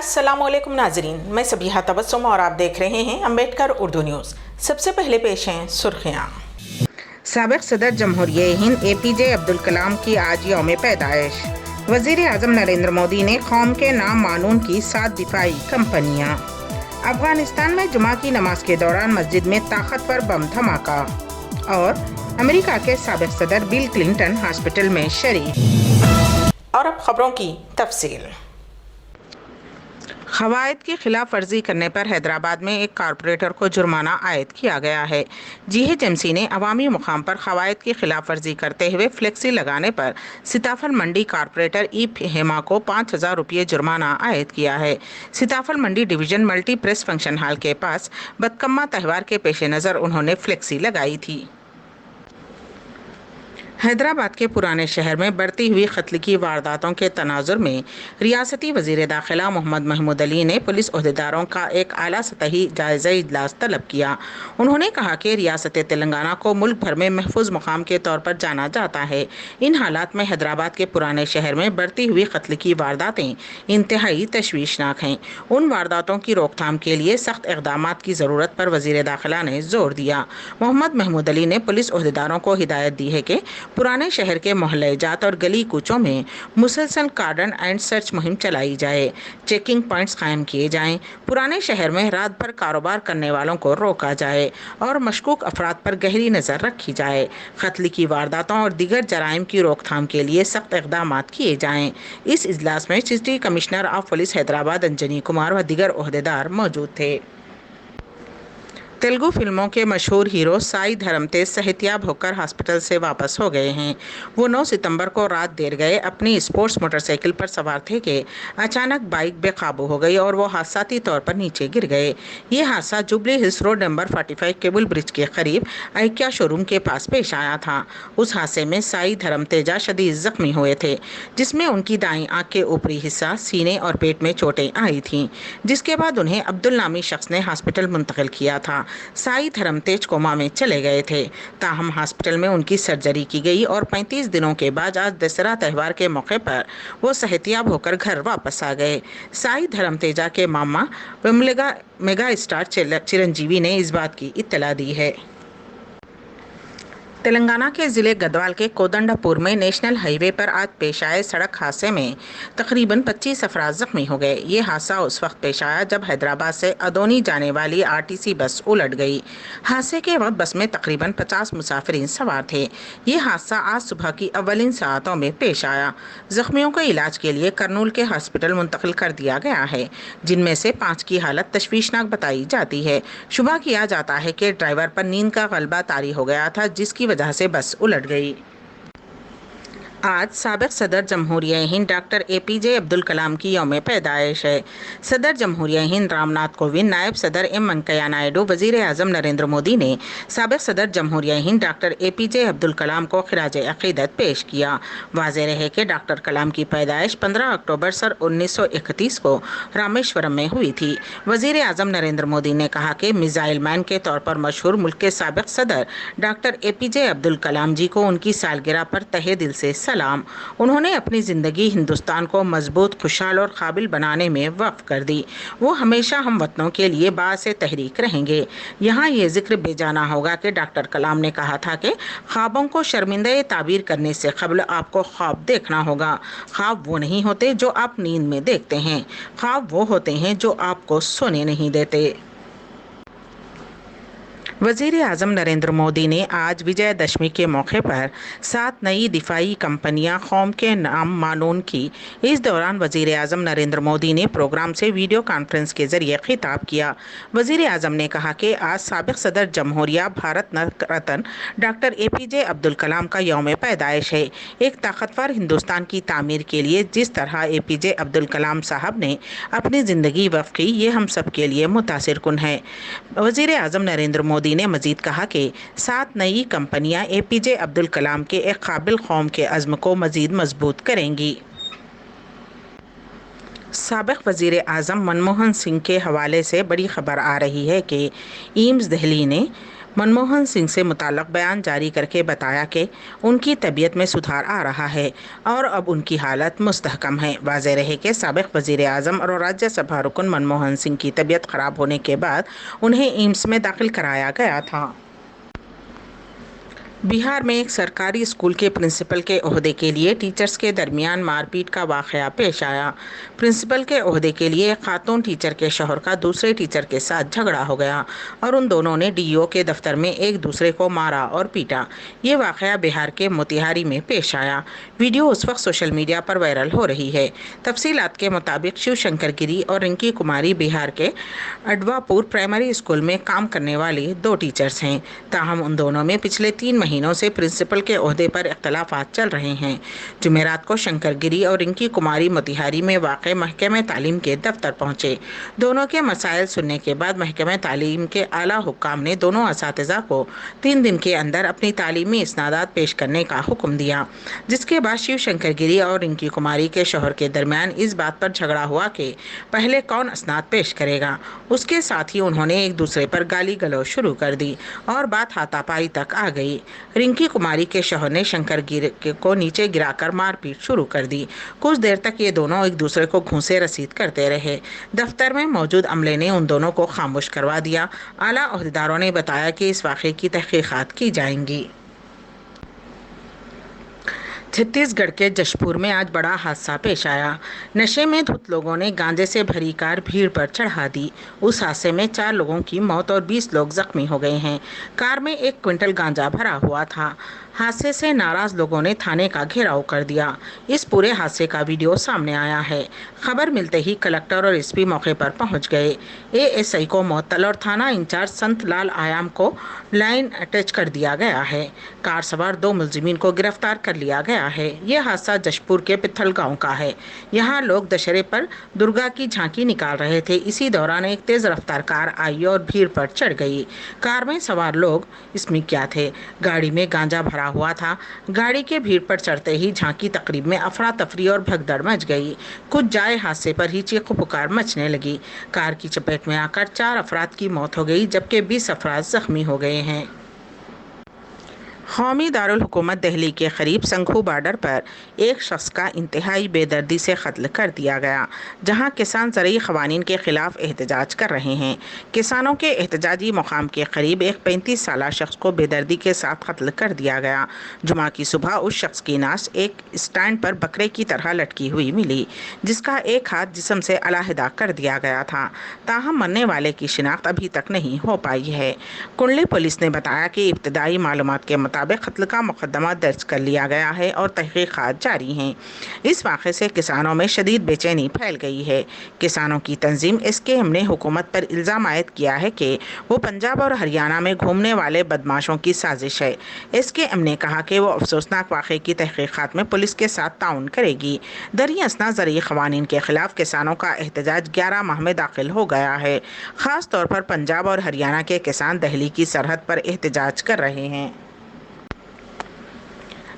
अस्सलाम वालेकुम नाजरीन, मैं सबिहा तबस्सुम और आप देख रहे हैं अम्बेडकर उर्दू न्यूज़। सबसे पहले पेश हैं सुर्खियाँ। साबिक सदर जमहूरिया हिंद APJ अब्दुल कलाम की आज यौम पैदाइश। वज़ीर आज़म नरेंद्र मोदी ने कौम के नाम मानून की 7 दिफाई कंपनियाँ। अफगानिस्तान में जुमा की नमाज के दौरान मस्जिद में ताकतवर बम धमाका। और अमेरिका के साबिक सदर बिल क्लिंटन हॉस्पिटल में शरीक। और अब खबरों की तफसील। क़वायद की खिलाफ वर्जी करने पर हैदराबाद में एक कारपोरेटर को जुर्माना आयद किया गया है। GHMC ने अवामी मुकाम पर क़वायद की खिलाफ वर्जी करते हुए फ्लेक्सी लगाने पर सीताफल मंडी कारपोरेटर हेमा को 5,000 रुपये जुर्माना आयद किया है। Sitaphal Mandi division multi press function hall के पास बदकम्मा त्यौहार के पेश नज़र उन्होंने फ्लेक्सी लगाई थी। हैदराबाद के पुराने शहर में बढ़ती हुई कत्ल की वारदातों के तनाजुर में रियासती वज़ीर दाखिला मोहम्मद महमूद अली ने पुलिस ओहदेदारों का एक आला सतही जायज़ा इजलास तलब किया। उन्होंने कहा कि रियासत तेलंगाना को मुल्क भर में महफूज मुकाम के तौर पर जाना जाता है। इन हालात में हैदराबाद के पुराने शहर में बढ़ती हुई कत्ल की वारदातें इंतहाई तशवीशनाक हैं। उन वारदातों की रोकथाम के लिए सख्त इक़दाम की ज़रूरत पर वज़ीर दाखिला ने जोर दिया। मोहम्मद महमूद अली ने पुलिस ओहदेदारों को हिदायत दी है कि पुराने शहर के मोहल्ले जात और गली कूचों में मुसलसल कार्डन एंड सर्च मुहिम चलाई जाए, चेकिंग पॉइंट्स कायम किए जाएं, पुराने शहर में रात भर कारोबार करने वालों को रोका जाए और मशकूक अफराद पर गहरी नज़र रखी जाए। कत्ल की वारदातों और दीगर जराइम की रोकथाम के लिए सख्त इक़दाम किए जाएं। इस इजलास में city commissioner of police Hyderabad Anjani Kumar व दीगर ओहदेदार मौजूद थे। तेलुगु फिल्मों के मशहूर हीरो साई धर्मतेज सेहतियाब होकर हॉस्पिटल से वापस हो गए हैं। वो 9 सितंबर को रात देर गए अपनी स्पोर्ट्स मोटरसाइकिल पर सवार थे कि अचानक बाइक बेकाबू हो गई और वो हादसाती तौर पर नीचे गिर गए। ये हादसा jubilee hills road number 45 cable bridge के करीब आइकिया शोरूम के पास पेश आया था। उस हादसे में साई धर्मतेजा शदीद जख्मी हुए थे, जिसमें उनकी दाईं आँख के ऊपरी हिस्सा, सीने और पेट में चोटें आई थीं, जिसके बाद उन्हें अब्दुल नामी शख्स ने हॉस्पिटल मुंतकिल किया था। साई धर्मतेज कोमा में चले गए थे, ताहम हॉस्पिटल में उनकी सर्जरी की गई और 35 दिनों के बाद आज दशहरा त्यौहार के मौके पर वो सेहतियाब होकर घर वापस आ गए। साई धर्मतेजा के मामा मेगा स्टार चिरंजीवी ने इस बात की इत्तला दी है। तेलंगाना के ज़िले गदवाल के कोदंडापुर में नेशनल हाईवे पर आज पेश आए सड़क हादसे में तकरीबन 25 अफराद जख्मी हो गए। ये हादसा उस वक्त पेश आया जब हैदराबाद से अदोनी जाने वाली RTC बस उलट गई। हादसे के वक्त बस में तकरीबन 50 मुसाफिरीन सवार थे। ये हादसा आज सुबह की अव्वलिन साअतों में पेश आया। जख्मियों को इलाज के लिए करनूल के हॉस्पिटल मुंतकिल कर दिया गया है, जिनमें से 5 की हालत तशवीशनाक बताई जाती है। शुबा किया जाता है कि ड्राइवर पर नींद का गलबा तारी हो गया था, जिसकी वजह से बस उलट गई। आज साबिक सदर जमहूरिया हिंद डॉक्टर APJ अब्दुल कलाम की यौम पैदाइश है। सदर जमहूरिया हिंद रामनाथ कोविंद, नायब सदर M वेंकैया नायडू, वज़ीर आज़म नरेंद्र मोदी ने साबिक सदर जमहूरिया हिंद डॉक्टर APJ अब्दुल कलाम को खिराज अक़ीदत पेश किया। वाज़ेह रहे कि डॉक्टर कलाम की पैदाइश 15 अक्टूबर सन 1931 को रामेश्वरम में हुई थी। वज़ीर आज़म नरेंद्र मोदी ने कहा कि मिसाइल मैन के तौर पर मशहूर मुल्क के साबिक सदर डॉक्टर APJ अब्दुल कलाम जी को उनकी सालगिरह पर तहे दिल से उन्होंने अपनी ज़िंदगी हिंदुस्तान को मजबूत, खुशहाल और काबिल बनाने में वक्फ कर दी। वो हमेशा हम वतनों के लिए बाअस तहरीक रहेंगे। यहाँ ये जिक्र बेजाना होगा कि डॉक्टर कलाम ने कहा था कि ख्वाबों को शर्मिंदा ताबीर करने से क़ब्ल आपको ख्वाब देखना होगा। ख्वाब वो नहीं होते जो आप नींद में देखते हैं, ख्वाब वो होते हैं जो आपको सोने नहीं देते। वज़ीर आज़म नरेंद्र मोदी ने आज विजयदशमी के मौके पर 7 नई दिफाई कंपनियां कौम के नाम मानून की। इस दौरान वज़ीर आज़म नरेंद्र मोदी ने प्रोग्राम से वीडियो कॉन्फ्रेंस के ज़रिए खिताब किया। वज़ीर आज़म ने कहा कि आज साबिक सदर जमहूरिया भारत रत्न डॉक्टर APJ अब्दुल कलाम का यौम पैदाइश है। एक ताकतवर हिंदुस्तान की तामीर के लिए जिस तरह APJ अब्दुल कलाम साहब ने अपनी ज़िंदगी वक्फ की, ये हम सब के लिए मुतासिर कुन है। वज़ीर आज़म नरेंद्र मोदी ने मजीद कहा कि 7 नई कंपनियां APJ अब्दुल कलाम के एक काबिल कौम के अज़्म को मजीद मजबूत करेंगी। साबिक वज़ीर आज़म मनमोहन सिंह के हवाले से बड़ी खबर आ रही है कि एम्स दिल्ली ने मनमोहन सिंह से मुताल्लिक़ बयान जारी करके बताया कि उनकी तबीयत में सुधार आ रहा है और अब उनकी हालत मुस्तहकम है। वाज़ेह रहे कि साबिक़ वज़ीर आज़म और राज्यसभा रुकन मनमोहन सिंह की तबीयत ख़राब होने के बाद उन्हें एम्स में दाखिल कराया गया था। बिहार में एक सरकारी स्कूल के प्रिंसिपल के ओहदे के लिए टीचर्स के दरमियान मारपीट का वाक़या पेश आया। प्रिंसिपल के ओहदे के लिए एक खातून टीचर के शौहर का दूसरे टीचर के साथ झगड़ा हो गया और उन दोनों ने डीईओ के दफ्तर में एक दूसरे को मारा और पीटा। ये वाक़या बिहार के मोतिहारी में पेश आया। वीडियो उस वक्त सोशल मीडिया पर वायरल हो रही है। तफसीलात के मुताबिक शिवशंकर गिरी और रिंकी कुमारी बिहार के अडवापुर प्राइमरी स्कूल में काम करने वाली दो टीचर्स हैं। ताहम उन दोनों में पिछले 3 महीनों से प्रिंसिपल के ओहदे पर इख्तलाफात चल रहे हैं। जुमेरात को शंकर गिरी और रिंकी कुमारी मोतिहारी में वाक़ महकमे तालीम के दफ्तर पहुंचे। दोनों के मसाइल सुनने के बाद महकमे तालीम के आला हुक्काम ने दोनों असातिज़ा को 3 दिन के अंदर अपनी तालीमी इसनादात पेश करने का हुक्म दिया, जिसके बाद शिवशंकर गिरी और रिंकी कुमारी के शौहर के दरमियान इस बात पर झगड़ा हुआ कि पहले कौन इसनाद पेश करेगा। उसके साथ ही उन्होंने एक दूसरे पर गाली गलौज शुरू कर दी और बात हाथापाई तक आ गई। रिंकी कुमारी के शौहर ने शंकर गिरी को नीचे गिराकर मारपीट शुरू कर दी। कुछ देर तक ये दोनों एक दूसरे को घूंसे रसीद करते रहे। दफ्तर में मौजूद अमले ने उन दोनों को खामोश करवा दिया। आला ओहदेदारों ने बताया कि इस वाक़े की तहक़ीक़ात की जाएंगी। छत्तीसगढ़ के जशपुर में आज बड़ा हादसा पेश आया। नशे में धुत लोगों ने गांजे से भरी कार भीड़ पर चढ़ा दी। उस हादसे में 4 लोगों की मौत और 20 लोग जख्मी हो गए हैं। कार में 1 क्विंटल गांजा भरा हुआ था। हादसे से नाराज लोगों ने थाने का घेराव कर दिया। इस पूरे हादसे का वीडियो सामने आया है। खबर मिलते ही कलेक्टर और एसपी मौके पर पहुंच गए। एएसआई को मुअत्तल और थाना इंचार्ज संत लाल आयाम को लाइन अटैच कर दिया गया है। कार सवार 2 मुलजिमीन को गिरफ्तार कर लिया गया है। यह हादसा जशपुर के पित्थल गांव का है। यहाँ लोग दशहरे पर दुर्गा की झांकी निकाल रहे थे। इसी दौरान एक तेज रफ्तार कार आई और भीड़ पर चढ़ गई। कार में सवार लोग इसमें क्या थे? गाड़ी में गांजा भरा हुआ था। गाड़ी के भीड़ पर चढ़ते ही झांकी तकरीब में अफरा तफरी और भगदड़ मच गई। कुछ जाए हादसे पर ही चीख पुकार मचने लगी। कार की चपेट में आकर 4 अफराद की मौत हो गई, जबकि 20 अफराद जख्मी हो गए हैं। कौमी दारुल हुकूमत दिल्ली के करीब संघू बॉर्डर पर एक शख्स का इंतहाई बेदर्दी से कत्ल कर दिया गया, जहां किसान ज़रूरी क़वानीन के ख़िलाफ़ एहतजाज कर रहे हैं। किसानों के एहतजाजी मुकाम के करीब एक 35 साला शख्स को बेदर्दी के साथ कत्ल कर दिया गया। जुमा की सुबह उस शख्स की लाश एक स्टैंड पर बकरे की तरह लटकी हुई मिली, जिसका एक हाथ जिस्म से अलहदा कर दिया गया था। ताहम मरने वाले की शिनाख्त अभी तक नहीं हो पाई है। कुंडली पुलिस ने बताया कि इब्तदाई मालूमात के मुताबिक कत्ल का मुकदमा दर्ज कर लिया गया है और तहकीकात जारी हैं। इस वाक़े से किसानों में शदीद बेचैनी फैल गई है। किसानों की तंजीम एसकेएम ने हुकूमत पर इल्ज़ाम आयद किया है कि वो पंजाब और हरियाणा में घूमने वाले बदमाशों की साजिश है। एसकेएम ने कहा कि वो अफसोसनाक वाक़े की तहकीकात में पुलिस के साथ ताउन करेगी। दरी असना ज़रूरी क़वानीन के ख़िलाफ़ किसानों का एहतजाज 11 माह में दाखिल हो गया है। ख़ास तौर पर पंजाब और हरियाणा के किसान दिल्ली की सरहद पर एहतजाज कर रहे हैं।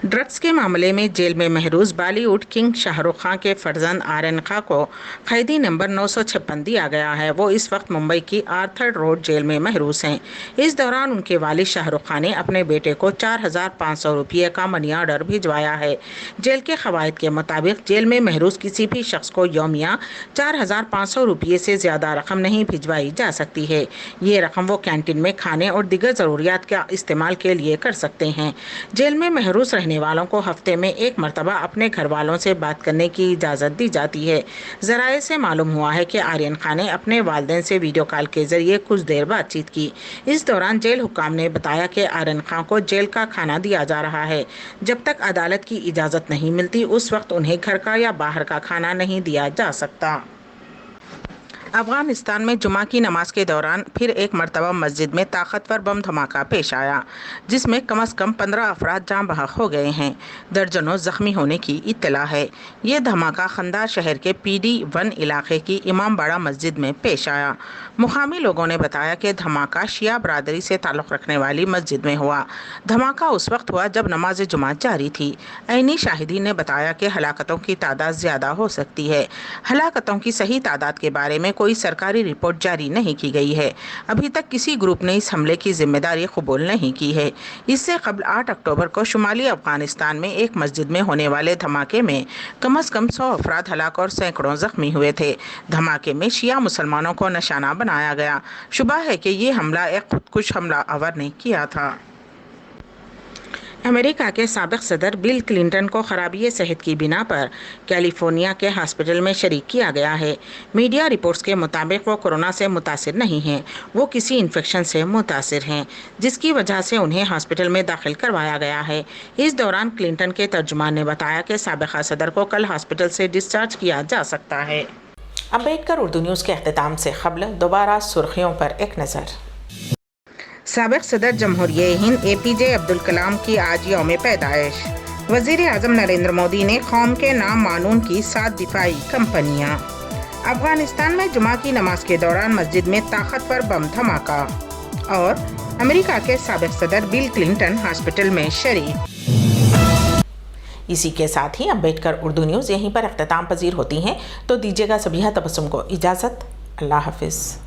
ड्रग्स के मामले में जेल में महरूज बॉलीवुड किंग शाहरुख खान के फर्जंद आर्यन खान को कैदी नंबर 956 दिया गया है। वो इस वक्त मुंबई की आर्थर रोड जेल में महरूज हैं। इस दौरान उनके वालिद शाहरुख खान ने अपने बेटे को 4500 रुपये का मनी ऑर्डर भिजवाया है। जेल के क़वायद के मुताबिक जेल में महरूज किसी भी शख्स को यौमिया 4500 रुपये से ज़्यादा रकम नहीं भिजवाई जा सकती है। ये रकम वो कैंटीन में खाने और दीगर ज़रूरियात का इस्तेमाल के लिए कर सकते हैं। जेल में महरूज रहने वालों को हफ्ते में 1 मरतबा अपने घर वालों से बात करने की इजाज़त दी जाती है। ज़राए से मालूम हुआ है कि आर्यन खान ने अपने वालिदैन से वीडियो कॉल के जरिए कुछ देर बातचीत की। इस दौरान जेल हुक्काम ने बताया कि आर्यन खान को जेल का खाना दिया जा रहा है। जब तक अदालत की इजाज़त नहीं मिलती उस वक्त उन्हें घर का या बाहर का खाना नहीं दिया जा सकता। अफगानिस्तान में जुमा की नमाज के दौरान फिर एक मरतबा मस्जिद में ताकतवर बम धमाका पेश आया, जिसमें कम से कम 15 अफराद जाँ बहक हो गए हैं। दर्जनों जख्मी होने की इत्तला है। ये धमाका खंदार शहर के PD1 इलाके की इमामबाड़ा मस्जिद में पेश आया। मुकामी लोगों ने बताया कि धमाका शिया बरादरी से ताल्लुक़ रखने वाली मस्जिद में हुआ। धमाका उस वक्त हुआ जब नमाज जुमा जारी थी। ऐनी शाहिदीन ने बताया कि हलाकतों की तादाद ज़्यादा हो सकती है। हलाकतों की सही तादाद के बारे में कोई सरकारी रिपोर्ट जारी नहीं की गई है। अभी तक किसी ग्रुप ने इस हमले की जिम्मेदारी कबूल नहीं की है। इससे कबल 8 अक्टूबर को शुमाली अफगानिस्तान में एक मस्जिद में होने वाले धमाके में कम से कम 100 अफराद हलाक और सैकड़ों जख्मी हुए थे। धमाके में शिया मुसलमानों को निशाना बनाया गया। शुबह है कि ये हमला एक खुदकुश हमलावर ने किया था। अमेरिका के साबिक सदर बिल क्लिंटन को खराबी सेहत की बिना पर कैलिफोर्निया के हॉस्पिटल में शरीक किया गया है। मीडिया रिपोर्ट्स के मुताबिक वो कोरोना से मुतासिर नहीं हैं, वो किसी इन्फेक्शन से मुतासिर हैं, जिसकी वजह से उन्हें हॉस्पिटल में दाखिल करवाया गया है। इस दौरान क्लिंटन के तर्जुमान ने बताया कि साबिक सदर को कल हॉस्पिटल से डिस्चार्ज किया जा सकता है। अम्बेडकर उर्दू न्यूज़ के अख्तिताम से क़ब्ल दोबारा सुर्खियों पर एक नज़र। साबिक सदर जमहूरिया हिंद APJ अब्दुल कलाम की आज यौम पैदाइश। वज़ीर आज़म नरेंद्र मोदी ने कौम के नाम मानून की 7 दिफाई कंपनियाँ। अफगानिस्तान में जुमा की नमाज के दौरान मस्जिद में ताकतवर बम धमाका। और अमेरिका के साबिक सदर बिल क्लिंटन हॉस्पिटल में शरीक। इसी के साथ ही अम्बेडकर उर्दू न्यूज़ यहीं पर अख्तिताम पजीर होती हैं, तो दीजिएगा सबिहा तबस्सुम को इजाज़त। अल्लाह हाफिज़।